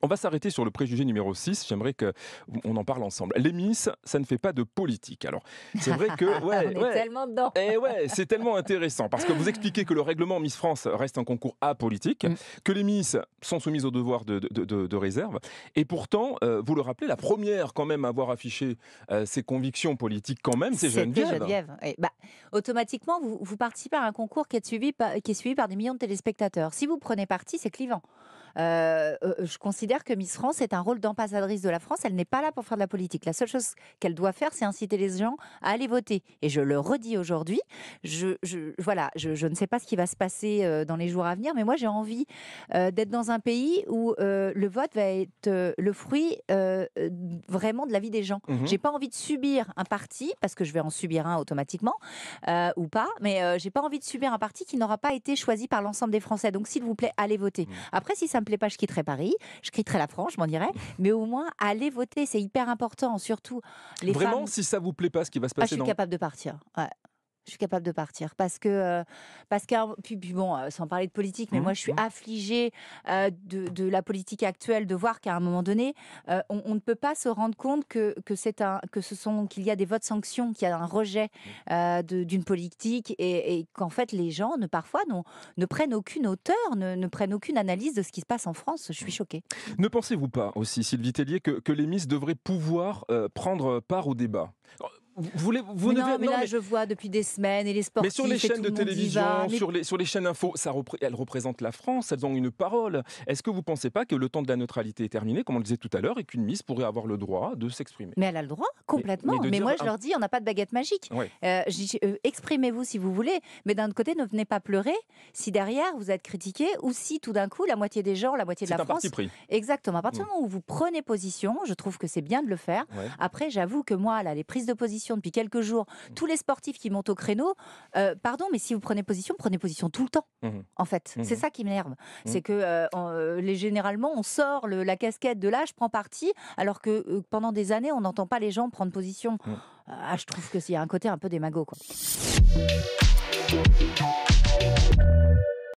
On va s'arrêter sur le préjugé numéro 6. J'aimerais qu'on en parle ensemble. Les Miss, ça ne fait pas de politique. Alors, c'est vrai que... On est tellement dedans. Et ouais, c'est tellement intéressant parce que vous expliquez que le règlement Miss France reste un concours apolitique, que les Miss sont soumises au devoir de réserve. Et pourtant, vous le rappelez, la première quand même à avoir affiché ses convictions politiques quand même, c'est Geneviève. Et automatiquement, vous participez à un concours qui est suivi par des millions de téléspectateurs. Si vous prenez parti, c'est clivant. Je considère que Miss France est un rôle d'ambassadrice de la France. Elle n'est pas là pour faire de la politique. La seule chose qu'elle doit faire, c'est inciter les gens à aller voter. Et je le redis aujourd'hui, je ne sais pas ce qui va se passer dans les jours à venir, mais moi j'ai envie d'être dans un pays où le vote va être le fruit vraiment de la vie des gens. J'ai pas envie de subir un parti, parce que je vais en subir un automatiquement, ou pas, mais j'ai pas envie de subir un parti qui n'aura pas été choisi par l'ensemble des Français. Donc s'il vous plaît, allez voter. Après, si ça me plaît pas, je quitterai Paris, je quitterai la France, je m'en dirais, mais au moins allez voter, c'est hyper important, surtout les Vraiment, femmes. si ça vous plaît pas, ce qui va se passer Je suis capable de partir. Ouais. Je suis capable de partir parce que puis bon, sans parler de politique, mais moi je suis affligée de la politique actuelle, de voir qu'à un moment donné, on ne peut pas se rendre compte qu'il y a des votes sanctions, qu'il y a un rejet d'une politique et qu'en fait les gens parfois ne prennent aucune hauteur, ne prennent aucune analyse de ce qui se passe en France. Je suis choquée. Ne pensez-vous pas aussi, Sylvie Tellier, que les Miss devraient pouvoir prendre part au débat ? Je vois depuis des semaines et les sportifs. Mais sur les chaînes de télévision, mais... sur les chaînes info, elles représentent la France, elles ont une parole. Est-ce que vous ne pensez pas que le temps de la neutralité est terminé, comme on le disait tout à l'heure, et qu'une Miss pourrait avoir le droit de s'exprimer ? Mais elle a le droit, complètement. Mais moi, je leur dis, on n'a pas de baguette magique. Ouais. Exprimez-vous si vous voulez, mais d'un autre côté, ne venez pas pleurer si derrière vous êtes critiqué ou si tout d'un coup, la moitié des gens, la moitié de la France... C'est un parti pris. Exactement. À partir du moment où vous prenez position, je trouve que c'est bien de le faire. Ouais. Après, j'avoue que moi, là, les prises de position depuis quelques jours, tous les sportifs qui montent au créneau, pardon, mais si vous prenez position tout le temps, en fait. C'est ça qui m'énerve. C'est que généralement, on sort la casquette de là, je prends parti, alors que pendant des années, on n'entend pas les gens prendre position. Je trouve qu'il y a un côté un peu démago, quoi.